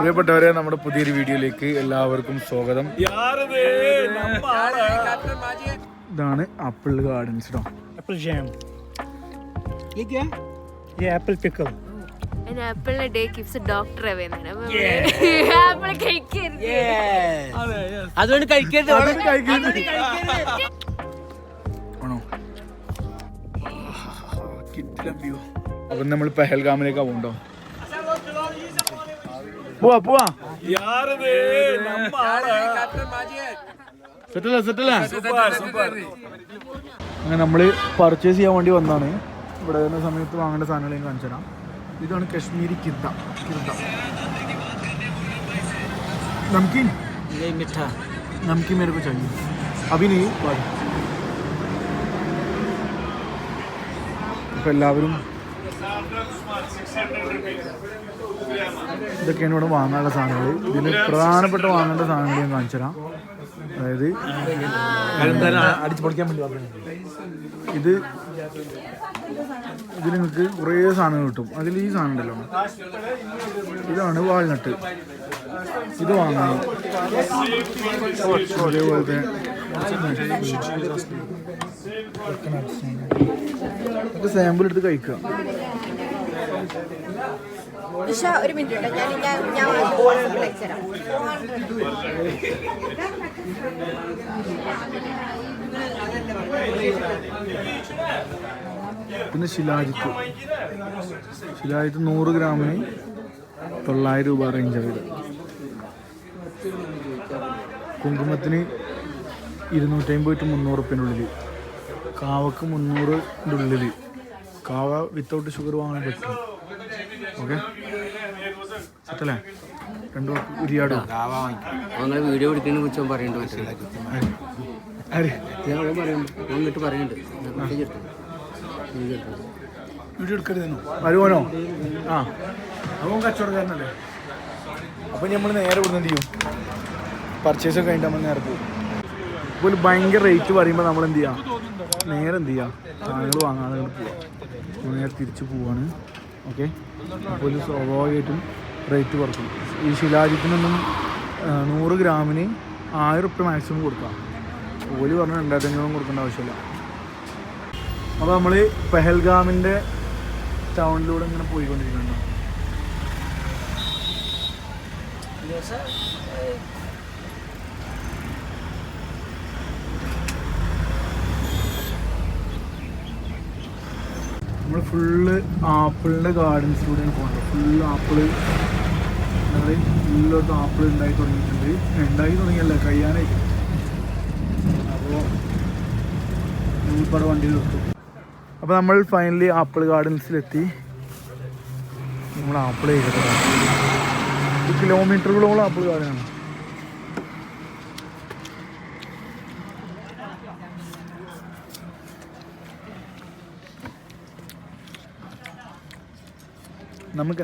പ്രിയപ്പെട്ടവരെ, നമ്മുടെ പുതിയൊരു വീഡിയോയിലേക്ക് എല്ലാവർക്കും സ്വാഗതം. ഇതാണ് ആപ്പിൾ ഗാർഡൻസ്. Apple jam. ये क्या? ये apple pickle. An apple a day keeps a doctor away. Apple കഴിക്കരുത്. അതുകൊണ്ട് കഴിക്കരുത്. ആണോ? അപ്പൊ നമ്മൾ പെഹൽഗാമിലേക്ക് പോകണ്ടോ? പോവാ അങ്ങനെ നമ്മള് പർച്ചേസ് ചെയ്യാൻ വേണ്ടി വന്നാണ്. ഇവിടെ വരുന്ന സമയത്ത് വാങ്ങേണ്ട സാധനങ്ങൾ ഞാൻ കാണിച്ചു തരാം. ഇതാണ് കശ്മീരി കിർദ. നംകീൻ നംകീൻ मेरे को चाहिए अभी नहीं बाद. അപ്പോൾ എല്ലാവരും ഇതൊക്കെയാണ് ഇവിടെ വാങ്ങാനുള്ള സാധനങ്ങൾ. ഇതിന് പ്രധാനപ്പെട്ട വാങ്ങേണ്ട സാധനങ്ങൾ ഞാൻ കാണിച്ചു തരാം. അതായത് അടിച്ചു പൊളിക്കാൻ വേണ്ടി ഇതിൽ നിങ്ങൾക്ക് കുറേ സാധനങ്ങൾ കിട്ടും. അതിൽ ഈ സാധനം ഉണ്ടല്ലോ, ഇതാണ് വാൾനട്ട്. ഇത് വാങ്ങണം. അതേപോലത്തെ സാമ്പിൾ എടുത്ത് കഴിക്കുക. ഒരു മിനിറ്റ്, ഞാൻ പിന്നെ ശിലാജിത്ത് 100 ഗ്രാമിന് 900 രൂപ റേഞ്ച് ആയത്. കുങ്കുമത്തിന് 250 to 300 റുപ്യനുള്ളിൽ. കാവക്ക് 300-ൻ്റെ ഉള്ളിൽ. കാവ വിത്തൗട്ട് ഷുഗർ വാങ്ങാൻ പറ്റും. ഓക്കെ, സെറ്റല്ലേ? 2 ഉരിയാടോ വീഡിയോ പിടിക്കുന്ന കുറിച്ച് പറയണ്ടോ? വീഡിയോ എടുക്കരുതെന്നോ? വരുവാനോ? ആ, അവൻ കച്ചവടക്കാരനല്ലേ. അപ്പം നമ്മൾ നേരെ ഇവിടുന്ന് എന്ത് ചെയ്യും? പർച്ചേസ് ഒക്കെ കഴിഞ്ഞിട്ട് നമ്മൾ നേരെ പോകും. അപ്പോൾ ഭയങ്കര റേറ്റ് പറയുമ്പോൾ നമ്മൾ എന്ത് ചെയ്യാം? നേരെ എന്ത് ചെയ്യാം? സാധനങ്ങൾ വാങ്ങാതെ പോവാം. നേരെ തിരിച്ച് പോവാണ്. ഓക്കെ, അപ്പോൾ സ്വാഭാവികമായിട്ടും റേറ്റ് കുറക്കും. ഈ ശിലാജിത്തിനൊന്നും 100 ഗ്രാമിന് 1000 റുപ്യ മാക്സിമം കൊടുക്കാം. ഓല് പറഞ്ഞാൽ 2500 കൊടുക്കേണ്ട ആവശ്യമില്ല. അപ്പോൾ നമ്മൾ പെഹൽഗാമിൻ്റെ ടൗണിലൂടെ ഇങ്ങനെ പോയിക്കൊണ്ടിരിക്കുന്നുണ്ടോ? നമ്മൾ ഫുള്ള് ആപ്പിളിൻ്റെ ഗാർഡൻസിലൂടെയാണ് പോകുന്നത്. ഫുള്ള് ആപ്പിള്, എല്ലായിടത്തും ആപ്പിൾ ഉണ്ടായി തുടങ്ങിയിട്ടുണ്ട്. ഉണ്ടായി തുടങ്ങിയല്ല, കഴിയാനായിട്ട്. അപ്പോൾ ഒരുപാട് വണ്ടികൾ കിട്ടും. അപ്പോൾ നമ്മൾ ഫൈനലി ആപ്പിൾ ഗാർഡൻസിലെത്തി. നമ്മൾ ആപ്പിൾ കഴിക്കട്ടെ. 1 കിലോമീറ്ററുകളോളം ആപ്പിൾ ഗാർഡനാണ്. നമുക്ക്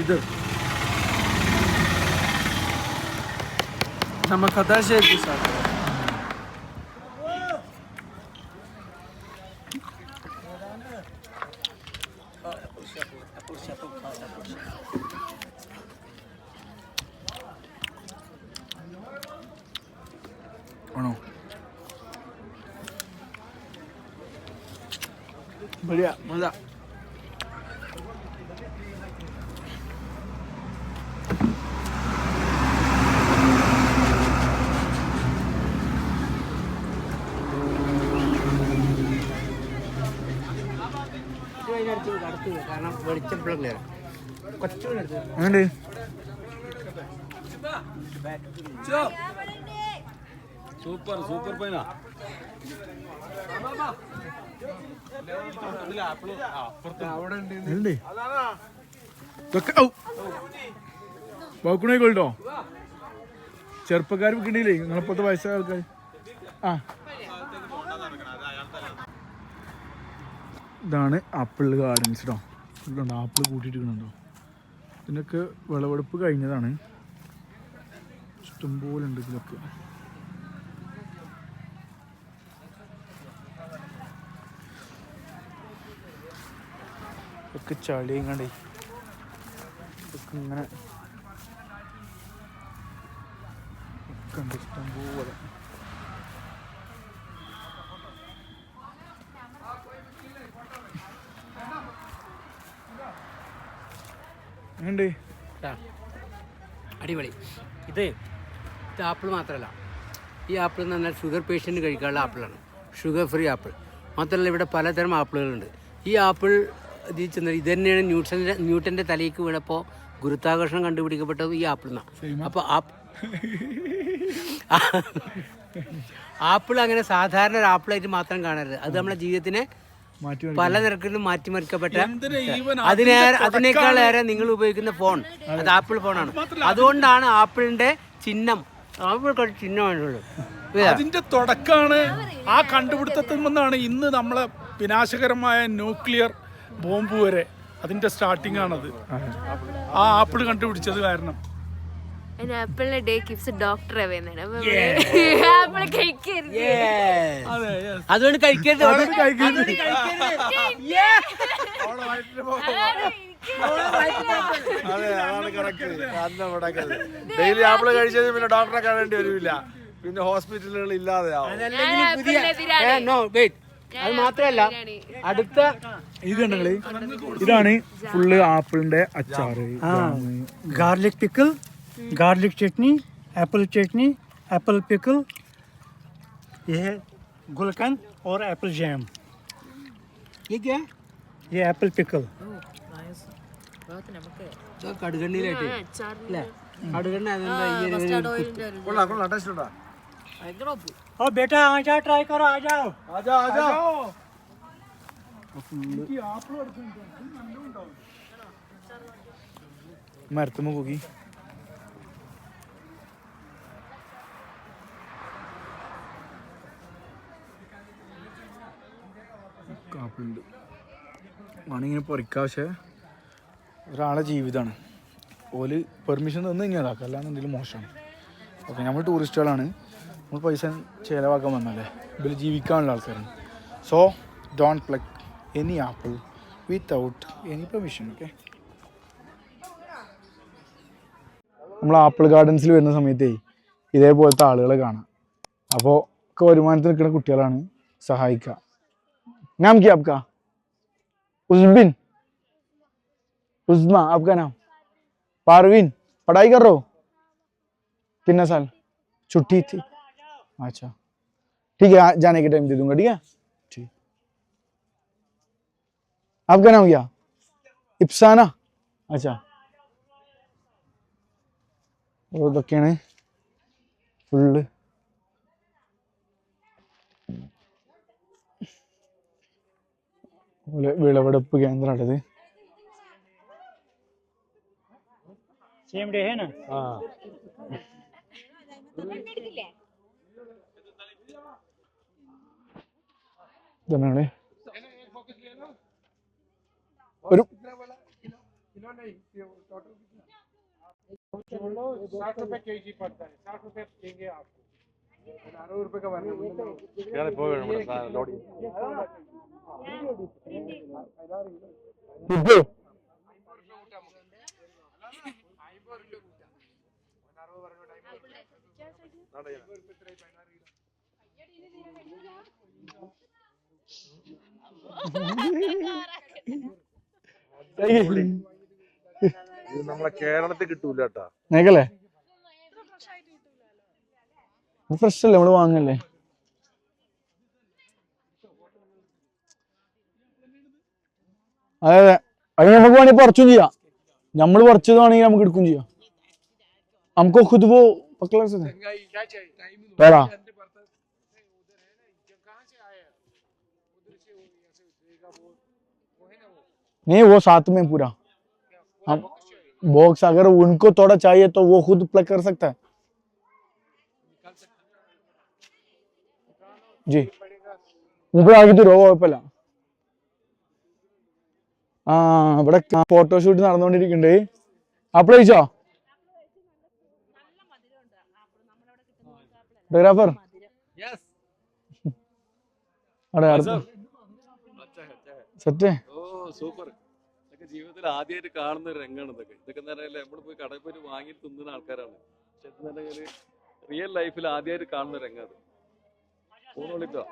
ഇത് नमक खाता है शेर के साथ. ആണോ? बढ़िया, मजा. കാരണം വെളിച്ചെപ്പോഴല്ലേ അങ്ങനെ സൂപ്പർ പൈന. വൗക്കണേക്കോട്ടോ ചെറുപ്പക്കാർ വിൽക്കണ്ടില്ലേ? നിങ്ങളെപ്പോഴത്തെ വയസ്സായ ആൾക്കാർ. ആ, ഇതാണ് ആപ്പിൾ ഗാർഡൻസ് കേട്ടോ. ഇതുണ്ട് ആപ്പിൾ കൂട്ടിയിട്ടിരിക്കുന്നുണ്ടോ? ഇതിനൊക്കെ വിളവെടുപ്പ് കഴിഞ്ഞതാണ്. ഇഷ്ടംപോലെ ഉണ്ട് ഇതിലൊക്കെ. ഒക്കെ ചളിയും കണ്ടേ ഇങ്ങനെ കണ്ട് ഇഷ്ടം പോലെ. ഉണ്ട് അടിപൊളി. ഇത് ആപ്പിൾ മാത്രമല്ല, ഈ ആപ്പിൾ എന്ന് പറഞ്ഞാൽ ഷുഗർ പേഷ്യൻറ്റ് കഴിക്കാനുള്ള ആപ്പിളാണ്, ഷുഗർ ഫ്രീ ആപ്പിൾ. മാത്രമല്ല ഇവിടെ പലതരം ആപ്പിളുകളുണ്ട്. ഈ ആപ്പിൾ ഇത് തന്നെയാണ് ന്യൂട്ടൻ്റെ തലയ്ക്ക് വീണപ്പോൾ ഗുരുത്വാകർഷണം കണ്ടുപിടിക്കപ്പെട്ടത് ഈ ആപ്പിൾ നിന്നാണ്. അപ്പോൾ ആപ്പിൾ അങ്ങനെ സാധാരണ ഒരു ആപ്പിളായിട്ട് മാത്രം കാണരുത്, അത് നമ്മുടെ ജീവിതത്തിനെ പല നിരക്കിലും മാറ്റിമറിക്കപ്പെട്ട, അതിനേക്കാളേറെ നിങ്ങൾ ഉപയോഗിക്കുന്ന ഫോൺ അത് ആപ്പിൾ ഫോണാണ്. അതുകൊണ്ടാണ് ആപ്പിളിന്റെ ചിഹ്നം, ആപ്പിൾ ചിഹ്നമാണുള്ളത്. അതിന്റെ തുടക്കമാണ് ആ കണ്ടുപിടുത്തത്തിൽ നിന്നാണ് ഇന്ന് നമ്മളെ വിനാശകരമായ ന്യൂക്ലിയർ ബോംബ് വരെ അതിന്റെ സ്റ്റാർട്ടിംഗ് ആണത്. ആ ആപ്പിൾ കണ്ടുപിടിച്ചത് കാരണം. An apple a day keeps a doctor away. Apple കഴിക്കരുത്. അതുകൊണ്ട് കഴിക്കരുത്. ഡെയിലി ആപ്പിള് കഴിച്ചത് പിന്നെ ഡോക്ടറെ കാണേണ്ടി വരില്ല, പിന്നെ ഹോസ്പിറ്റലുകൾ ഇല്ലാതെയാവും. അത് മാത്രല്ല അടുത്ത ഇത് കണ്ടങ്ങള്, ഇതാണ് ഫുള്ള് ആപ്പിളിന്റെ അച്ചാറ്. गार्लिक पिकल, गार्लिक चटनी, एप्पल पिकल, ये है गुलकंद और एप्पल जैम. ये क्या? ये एप्पल पिकल. കടുകണ്ണിയിലായിട്ട് അല്ലേ? കടുകണ്ണ ओ बेटा आ जाओ, ट्राई करो, आ जाओ. മരത്തുമ്പോ കൂക്കി കാപ്പുണ്ട് വേണമെങ്കിൽ പൊറിക്കാം. പക്ഷേ ഒരാളെ ജീവിതമാണ്, ഓല് പെർമിഷൻ തന്നു കഴിഞ്ഞാൽ അതാക്കാം, അല്ലാന്ന് എന്തെങ്കിലും മോശമാണ്. ഓക്കെ, നമ്മൾ ടൂറിസ്റ്റുകളാണ്, നമ്മൾ പൈസ ചിലവാക്കാൻ വന്നല്ലേ, ഇതിൽ ജീവിക്കാനുള്ള ആൾക്കാരാണ്. So don't pluck any apple without any permission. Okay, നമ്മൾ ആപ്പിൾ ഗാർഡൻസിൽ വരുന്ന സമയത്തേ ഇതേപോലത്തെ ആളുകളെ കാണാം. അപ്പോൾ ഒക്കെ വരുമാനത്തിൽ നിൽക്കുന്ന കുട്ടികളാണ്, സഹായിക്കുക. नाम क्या आपका? उज़बिन, उज़मा आपका नाम? पारवीन, पढ़ाई कर रहे हो? कितना साल? छुट्टी थी? अच्छा ठीक है, जाने के टाइम दे दूंगा. ठीक है, ठीक. आपका नाम क्या? इफ्साना. अच्छा, वो तो क्या है फुल വിളവെടുപ്പ് കേന്ദ്രമാണിത്. सेम डे है ना? ഇതാണ് ഒരു നമ്മളെ കേരളത്തിൽ കിട്ടൂല കേട്ടാ. നേക്കല്ലേ ഫ്രഷ് അല്ലേ, നമ്മള് വാങ്ങല്ലേ. അതെ അതെ, അത് നമുക്ക് വേണമെങ്കിൽ പറിച്ചും ചെയ്യാം. നമ്മൾ പറിച്ചത് വേണമെങ്കിൽ നമുക്ക് എടുക്കും ചെയ്യാം. നമുക്ക് खुद वो पकड़ सकते हैं. बड़ा नहीं, वो साथ में पूरा बॉक्स. अगर उनको थोड़ा चाहिए तो वो खुद प्लग कर सकता है. जी मुझे आगे तो കുഴപ്പമില്ല. ആ ഇവിടെ ഫോട്ടോഷൂട്ട് നടന്നുകൊണ്ടിരിക്കുന്നുണ്ട്. ആപ്പിൾ കഴിച്ചോ? Photographer set. ജീവിതത്തിൽ ആദ്യമായിട്ട് കാണുന്ന ഒരു രംഗമാണ് ഇതൊക്കെ എന്ന് പറഞ്ഞാൽ നമ്മൾ പോയി കടയിൽ പോയി വാങ്ങി തിന്നുന്ന ആൾക്കാരാണ്. പക്ഷെ എന്ന് പറഞ്ഞാൽ റിയൽ ലൈഫിൽ ആദ്യമായിട്ട് കാണുന്ന രംഗം അത്. ഫോണോളിക്കോ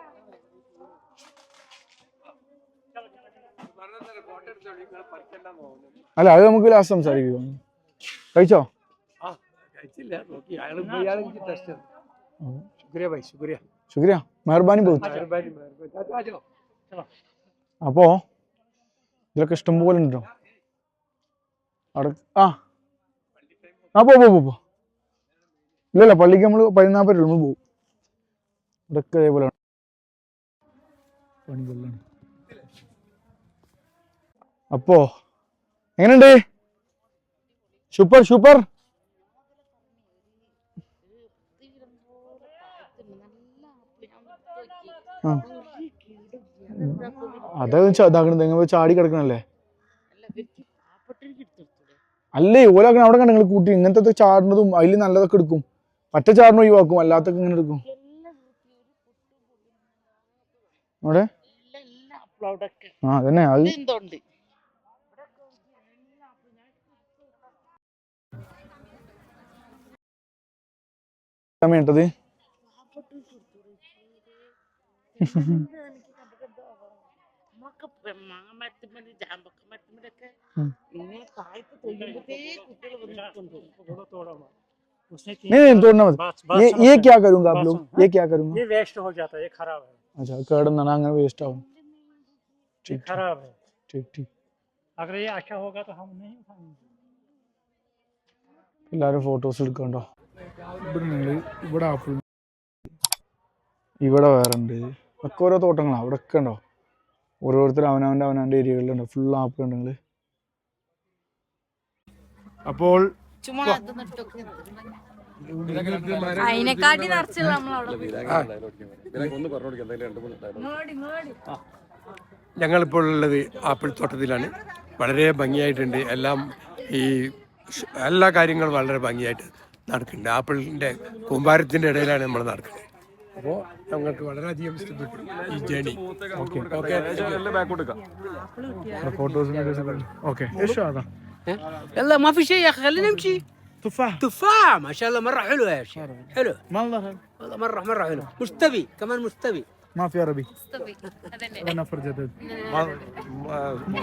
അല്ല അത് നമുക്ക് ലാസ്റ്റ് സംസാരിക്കും. കഴിച്ചോ? ശുക്രിയ, മെഹർബാനി ബഹുത്. അപ്പോ ഇതിലൊക്കെ ഇഷ്ടം പോലെ ഉണ്ടോ അവിടെ? പോ. ഇല്ലല്ല, പള്ളിക്ക് നമ്മൾ 14 നമ്മൾ പോകും. ഇതൊക്കെ അതേപോലെ പണികളിലാണ്. അപ്പോ എങ്ങനെയുണ്ട്? സൂപ്പർ. അതാകണത് എങ്ങനെ ചാടി കിടക്കണല്ലേ? അല്ലേ ഓലാക്കണം അവിടെ കണ്ട നിങ്ങൾ കൂട്ടി ഇങ്ങനത്തെ ചാടുന്നതും അതിൽ നല്ലതൊക്കെ എടുക്കും. പറ്റ ചാടിന് ഒഴിവാക്കും, അല്ലാത്തൊക്കെ ഇങ്ങനെ എടുക്കും. അവിടെ അതന്നെ അത് വേണ്ടത്. नहीं तोड़ना मत. ये क्या करूंगा आप लोग? ये क्या करूंगा? ये वेस्ट हो जाता है, ये खराब है. अच्छा कड़ना അങ്ങനെ വേസ്റ്റ് ആവും. ठीक खराब है. ठीक अगर ये अच्छा होगा तो हम नहीं उठाएंगे. എല്ലാരും ഫോട്ടോസ് എടുക്കണ്ടോ? ഇവിടെ ആപ്പിൾ, ഇവിടെ വേറെ ഉണ്ട്. ഒക്കെ ഓരോ തോട്ടങ്ങളാണ്. അവിടെ ഒക്കെ ഉണ്ടോ? ഓരോരുത്തർ അവനവൻ്റെ ഏരിയകളിലുണ്ടോ? ഫുൾ ആപ്പിൾ ഉണ്ട്. നിങ്ങൾ അപ്പോൾ അതിനെക്കാട്ടി നിറച്ചുള്ള നമ്മളവിടെ ഞങ്ങളിപ്പോൾ ഉള്ളത് ആപ്പിൾ തോട്ടത്തിലാണ്. വളരെ ഭംഗിയായിട്ടുണ്ട്. എല്ലാം ഈ എല്ലാ കാര്യങ്ങളും വളരെ ഭംഗിയായിട്ട് നടക്കുന്നുണ്ട്. ആപ്പിളിൻ്റെ കൂമ്പാരത്തിൻ്റെ ഇടയിലാണ് നമ്മൾ നടക്കുന്നത്. അപ്പോൾ ഞങ്ങൾക്ക് വളരെയധികം ഇഷ്ടപ്പെട്ടു ഈ ജേണി. Photos okay. يلا ما في شيء يا اخي خلينا نمشي. تفاح ما شاء الله مره حلو يا شيخ. حلو والله مره حلو. مستوي كمان مستوي. ما في عربي. انا نفر جدد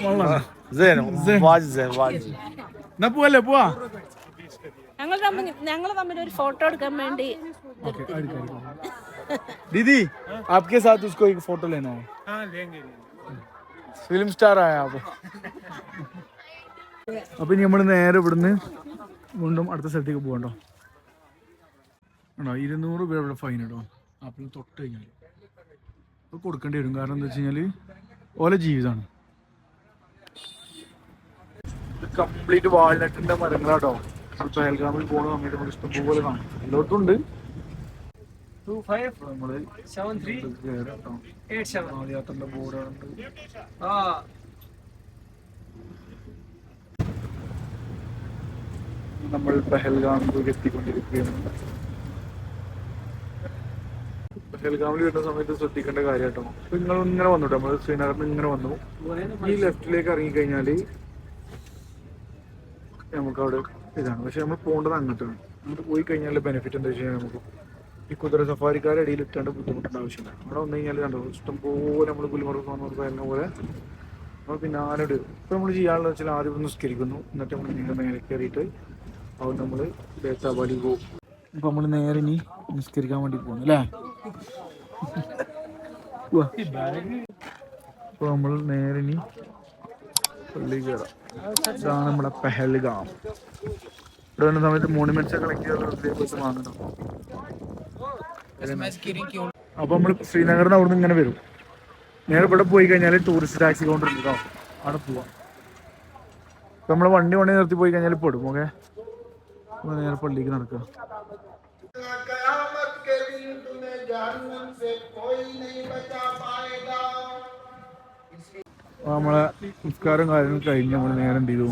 والله زين واجد نبوا ولا بوا. ഞങ്ങൾ തമ്മിൽ ഒരു ഫോട്ടോ എടുക്കാൻ വേണ്ടി. दीदी आपके साथ उसको एक फोटो लेना है. हाँ लेंगे. फिल्म स्टार आया आप. അപ്പൊ ഇനി നമ്മൾ നേരെ ഇവിടുന്ന് വീണ്ടും അടുത്ത സ്ഥലത്തേക്ക് പോകണ്ടോ? ആണോ 200 രൂപയുടെ ഫൈൻ കേട്ടോ. ആപ്പിൾ തൊട്ട് കഴിഞ്ഞാൽ അത് കൊടുക്കേണ്ടി വരും. കാരണം എന്താ വെച്ച് കഴിഞ്ഞാൽ ഓലെ ജീവിതമാണ്. കംപ്ലീറ്റ് വാൾനട്ടിന്റെ മരങ്ങളാട്ടോ. പഹൽഗാമിൽ പോകുന്ന സമയത്ത് നമുക്ക് ഇഷ്ടംപോലെ കാണും. എല്ലായിടത്തും ഉണ്ട്. 257338 യാത്രന്റെ ബോർഡുണ്ട്. നമ്മൾ പഹൽഗാമിലേക്ക് എത്തിക്കൊണ്ടിരിക്കുകയാണ്. പഹൽഗാമിൽ വരുന്ന സമയത്ത് ശ്രദ്ധിക്കേണ്ട കാര്യം കേട്ടോ. അപ്പൊ നിങ്ങൾ ഇങ്ങനെ വന്നുട്ടോ. നമ്മൾ ശ്രീനഗറിൽ ഇങ്ങനെ വന്നു. ഈ ലെഫ്റ്റിലേക്ക് ഇറങ്ങിക്കഴിഞ്ഞാൽ നമുക്ക് അവിടെ ഇതാണ്. പക്ഷെ നമ്മൾ പോകേണ്ടത് അങ്ങോട്ടാണ്. അങ്ങോട്ട് പോയി കഴിഞ്ഞാൽ ബെനിഫിറ്റ് എന്താ വെച്ച് കഴിഞ്ഞാൽ നമുക്ക് ഈ കുതിര സഫാരിക്കാരുടെ ഇടയിൽ ഇട്ടാണ്ട് ബുദ്ധിമുട്ടേണ്ട ആവശ്യമില്ല. അവിടെ വന്നു കഴിഞ്ഞാൽ കണ്ടോ ഇഷ്ടംപോലെ നമ്മൾ ഗുൽമർഗ് പറയുന്ന പോലെ നമ്മൾ പിന്നാലെ വരും. ഇപ്പം നമ്മൾ ചെയ്യാനുള്ളത് വെച്ചാൽ ആദ്യം നിസ്കരിക്കുന്നു. എന്നിട്ട് നമ്മൾ നേരെ മേലെ കയറിയിട്ട് അവിടെ നമ്മൾ ബേത്താബാദി പോകും. അപ്പം നമ്മൾ നേരെ ഇനി നിസ്കരിക്കാൻ വേണ്ടി പോകുന്നു അല്ലേ? അപ്പോൾ നമ്മൾ നേരെ ഇനി പള്ളി കയറാം. ഇതാണ് നമ്മുടെ പഹൽഗാം. ഇവിടെ വരുന്ന സമയത്ത് മോണുമെന്റ്സ് കളക്ട് ചെയ്ത് വാങ്ങണം. അപ്പൊ നമ്മൾ ശ്രീനഗറിൽ നിന്ന് അവിടുന്ന് ഇങ്ങനെ വരും. നേരെ ഇവിടെ പോയി കഴിഞ്ഞാൽ ടൂറിസ്റ്റ് ടാക്സി കൗണ്ടർ ഉണ്ട് കേട്ടോ. അവിടെ പോവാം. ഇപ്പൊ നമ്മള് വണ്ടി നിർത്തി പോയി കഴിഞ്ഞാൽ പെടും. ഓക്കെ, നേരെ പള്ളിക്ക് നടക്കുക. നമ്മളെ സംസ്കാരം കാര്യങ്ങൾ കഴിഞ്ഞ് നമ്മൾ നേരെ എന്ത് ചെയ്തു?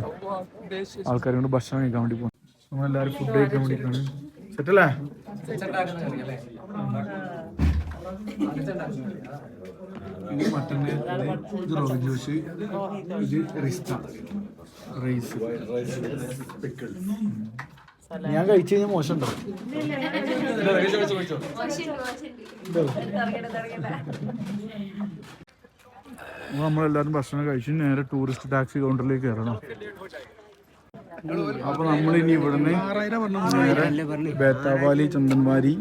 ആൾക്കാരെ കൊണ്ട് ഭക്ഷണം കഴിക്കാൻ വേണ്ടി പോകും. നമ്മളെല്ലാവരും ഫുഡ് കഴിക്കാൻ വേണ്ടിയിട്ടാണ്. സെറ്റല്ലേ? ഇത് മട്ടൺ, ഇത് റോബിൻ ജോഷ്, ഇത് റിസ്ത റൈസ്. ഞാൻ കഴിച്ചു കഴിഞ്ഞാൽ മോശം ഉണ്ടോ? നമ്മളെല്ലാവരും ഭക്ഷണം കഴിച്ച് നേരെ ടൂറിസ്റ്റ് ടാക്സി കൗണ്ടറിലേക്ക് കയറണം. അപ്പൊ നമ്മളിനി ഇവിടുന്ന് നേരെ ബേത്താവാലി, ചന്ദൻവാരി,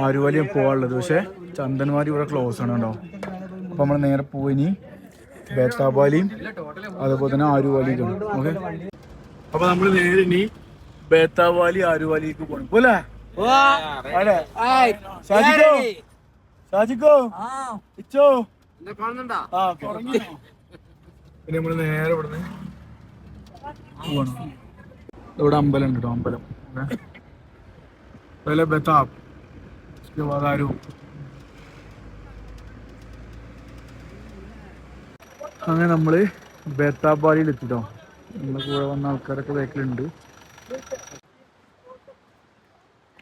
ആരുവാലി പോകാനുള്ളത്. പക്ഷെ ചന്ദൻവാരി ഇവിടെ ക്ലോസ് ആണ് കേട്ടോ. അപ്പൊ നമ്മൾ നേരെ പോയിനി ബേത്താവാലിയും അതുപോലെ തന്നെ ആരുവാലിക്കും. ഓക്കെ, അപ്പൊ നമ്മൾ നേരെ ഇനി ബേത്താവാലി ആരുവാലിക്ക് പോകണം പോലെ. ഷാജിക്കോ ഇച്ചോ പിന്നെ നമ്മള് നേരെ ഇവിടുന്ന് പോകണം. ഇവിടെ അമ്പലം ഉണ്ട് കേട്ടോ, അമ്പലം പहले बेताब उसके बाद आरू. അങ്ങനെ നമ്മള് ബേത്താബ് വാലിയിൽ എത്തിട്ടോ. നമ്മളെ കൂടെ വന്ന ആൾക്കാരൊക്കെ ബാക്കിലുണ്ട്.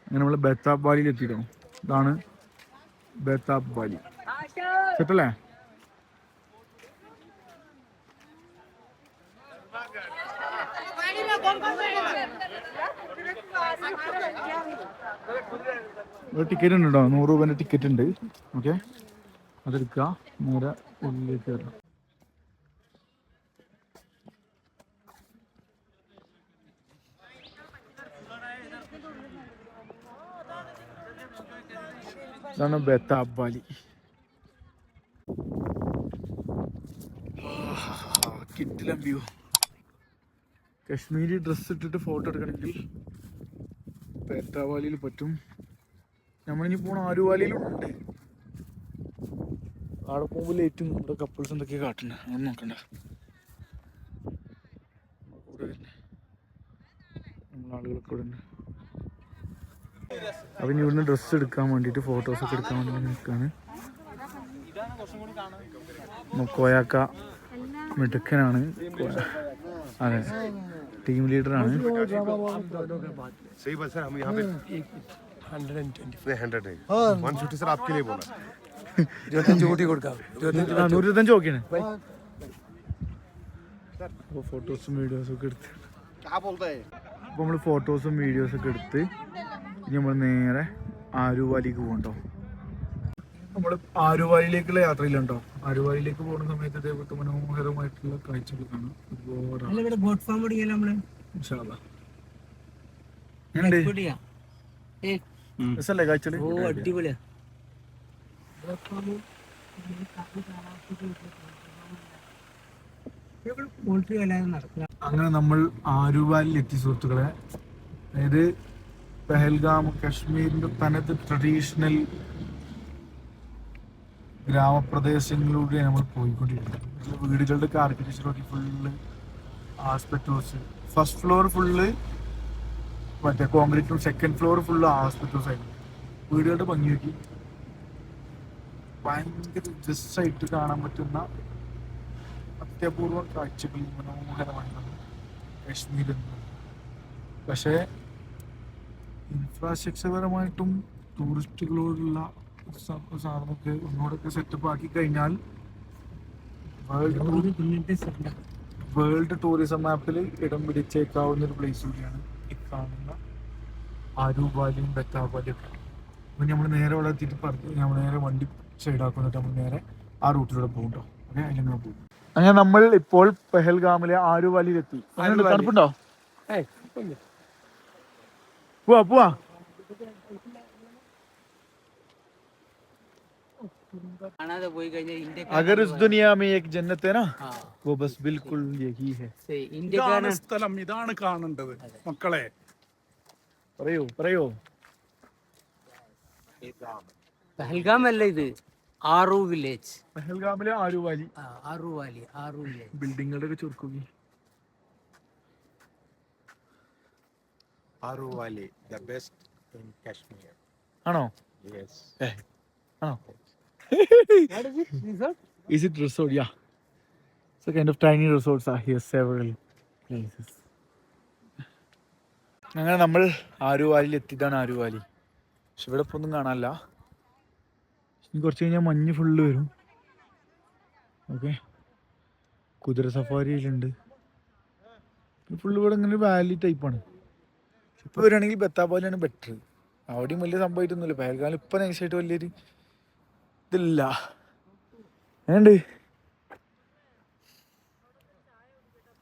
അങ്ങനെ നമ്മള് ബേത്താബ് വാലിയിൽ എത്തിട്ടോ. ഇതാണ് ബേത്താബ് വാലി. സെറ്റല്ലേ? ടിക്കറ്റ് ഉണ്ട് കേട്ടോ, 100 രൂപേൻ്റെ ടിക്കറ്റ് ഉണ്ട്. ഓക്കെ, അതെടുക്കുക, നേരെ ഉള്ളിലേക്ക് കയറണം. ഇതാണ് ബേത്താബ് വാലി. കിട്ടില്ല വ്യൂ. കശ്മീരി ഡ്രസ്സ് ഇട്ടിട്ട് ഫോട്ടോ എടുക്കണമെങ്കിൽ ബേത്താബ് വാലിയിൽ പറ്റും. നമ്മളിനി പോണ ആരുവാലിയിലും ഉണ്ട്. അവിടെ പോകുമ്പോൾ ലേറ്റും ഇവിടെ കപ്പിൾസ് എന്തൊക്കെയാണ് കാട്ടുന്നത്, അതൊന്നും നോക്കണ്ട. നമ്മളാളുകളൊക്കെ ഇവിടെ ഉണ്ട്. അപ്പം ഇനി ഇവിടുന്ന് ഡ്രസ്സ് എടുക്കാൻ വേണ്ടിയിട്ട്, ഫോട്ടോസൊക്കെ എടുക്കാൻ വേണ്ടി നിൽക്കുകയാണ്. കോയാക്ക മിടുക്കനാണ്. അതെ, ടീം ലീഡറാണ്. ചോക്കിയാണ്. അപ്പോൾ ഫോട്ടോസും വീഡിയോസൊക്കെ എടുത്ത് അപ്പോൾ നമ്മൾ ഫോട്ടോസും വീഡിയോസൊക്കെ എടുത്ത് ഇനി നമ്മൾ നേരെ ആരുവാലിക്ക് പോകണ്ടോ. നമ്മൾ ആരുവാലിയിലേക്കുള്ള യാത്രയിലുണ്ടോ. ആരുവാലിയിലേക്ക് പോകുന്ന സമയത്ത് ഇതേപോലത്തെ മനോഹരമായിട്ടുള്ള കാഴ്ചകൾ കാണാം. രസല്ലേ കാഴ്ചകൾ? അടിപൊളിയാ. അങ്ങനെ നമ്മൾ ആരുവാലിൽ എത്തി സുഹൃത്തുക്കളെ. അതായത് പെഹൽഗാം കശ്മീരിന്റെ തനത് ട്രഡീഷണൽ ഗ്രാമപ്രദേശങ്ങളിലൂടെ നമ്മൾ പോയിക്കൊണ്ടിരിക്കുന്നത്. വീടുകളുടെ ആർക്കിടെക്ചർ നോക്കി full asbestos. First floor full മറ്റേ കോൺക്രീറ്റും, സെക്കൻഡ് ഫ്ലോർ ഫുള്ള് ആസ്പെറ്റോസ് ആയിരുന്നു. വീടുകളുടെ ഭംഗി നോക്കി ഭയങ്കര ജസ്റ്റായിട്ട് കാണാൻ പറ്റുന്ന അത്യപൂർവ കാഴ്ചകൾ, മനോഹരമായിട്ടുള്ളത് കശ്മീരിൽ നിന്ന്. പക്ഷേ ഇൻഫ്രാസ്ട്രക്ചർ പരമായിട്ടും ടൂറിസ്റ്റുകളോടുള്ള സാധനമൊക്കെ ഒന്നുകൂടെയൊക്കെ സെറ്റപ്പ് ആക്കി കഴിഞ്ഞാൽ വേൾഡ് ടൂറിസം മാപ്പിൽ ഇടം പിടിച്ചേക്കാവുന്ന ഒരു പ്ലേസ് കൂടിയാണ് ഈ കാണുന്ന ആരുവാലിയും ബേത്താബ് വാലിയും ഒക്കെ. അപ്പം നമ്മൾ നേരെ അവിടെ എത്തിയിട്ട് നമ്മൾ നേരെ വണ്ടി സൈഡാക്കുന്നിട്ട് നമ്മൾ നേരെ ആ റൂട്ടിലൂടെ പോകുന്നുണ്ടോ. ഓക്കെ, അല്ലെങ്കിൽ പോകും. അങ്ങനെ നമ്മൾ ഇപ്പോൾ പെഹൽഗാമിലെ ആരുവാലിയിലെത്തി. തണുപ്പുണ്ടോ? പോവാ പോവാ. अगर इस दुनिया में एक जन्नत है ना, वो बस बिल्कुल यही है. ഇതാണ് സ്ഥലം, ഇതാണ് കാണേണ്ടത് മക്കളെ. പറയൂ പറയൂ. പഹൽഗാം അല്ല ഇത്, ആറു വില്ലേജ്. പെഹൽഗാമിലെ ആരുവാലി. ആറുവാലി, ആറു വില്ലേജ്. ബിൽഡിങ്ങുകളുടെ ഒക്കെ ചുരുക്കി. Aruwali, the best in Kashmir. ആണോ? Yes. ആണോ? Is it resort? Yeah. So kind of tiny resorts are here, several places. അങ്ങനെ നമ്മൾ ആരുവാലിയിൽ എത്തിയതാണ്. ആരുവാലി പക്ഷെ ഇവിടെ ഇപ്പോൾ ഒന്നും കാണാനില്ല. ഇനി കുറച്ച് കഴിഞ്ഞാൽ മഞ്ഞ് ഫുള്ള് വരും. ഓക്കെ, കുതിര സഫാരിയിലുണ്ട്. ഫുള്ള് ഇവിടെ ഇങ്ങനെ വാലി ടൈപ്പാണ്. ഇപ്പോൾ വരികയാണെങ്കിൽ ബത്താബാലിയാണ് ബെറ്റർ. അവിടെയും വലിയ സംഭവമായിട്ടൊന്നുമില്ല. പഹൽഗാമിൽ ഇപ്പം നൈസായിട്ട് വലിയൊരു ഇതില്ല. ഏണ്ട്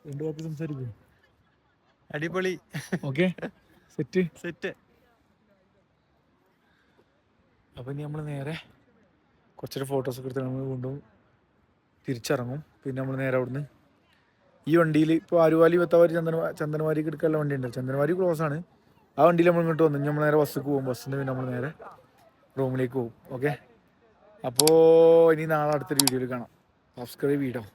രണ്ടു വാക്ക് സംസാരിക്കും. അടിപൊളി. Okay, set. സെറ്റ്. അപ്പം ഇനി നമ്മൾ നേരെ കുറച്ചൊരു ഫോട്ടോസൊക്കെ എടുത്ത് നമ്മൾ കൊണ്ടുപോകും, തിരിച്ചിറങ്ങും. പിന്നെ നമ്മൾ നേരെ അവിടുന്ന് ഈ വണ്ടിയിൽ ഇപ്പോൾ ആലുവാലി ബത്താബാലി ചന്ദനവാരിക്ക് എടുക്കാനുള്ള വണ്ടി ഉണ്ട്. ചന്ദനവാരി ക്ലോസ് ആണ്. ആ വണ്ടിയിൽ നമ്മൾ ഇങ്ങോട്ട് വന്നു. നമ്മൾ നേരെ ബസ്സിലേക്ക് പോകും. ബസ്സിന് പിന്നെ നമ്മൾ നേരെ റൂമിലേക്ക് പോകും. ഓക്കെ, അപ്പോൾ ഇനി നാളെ അടുത്തൊരു വീഡിയോയിൽ കാണാം. സബ്സ്ക്രൈബ് ചെയ്യണം.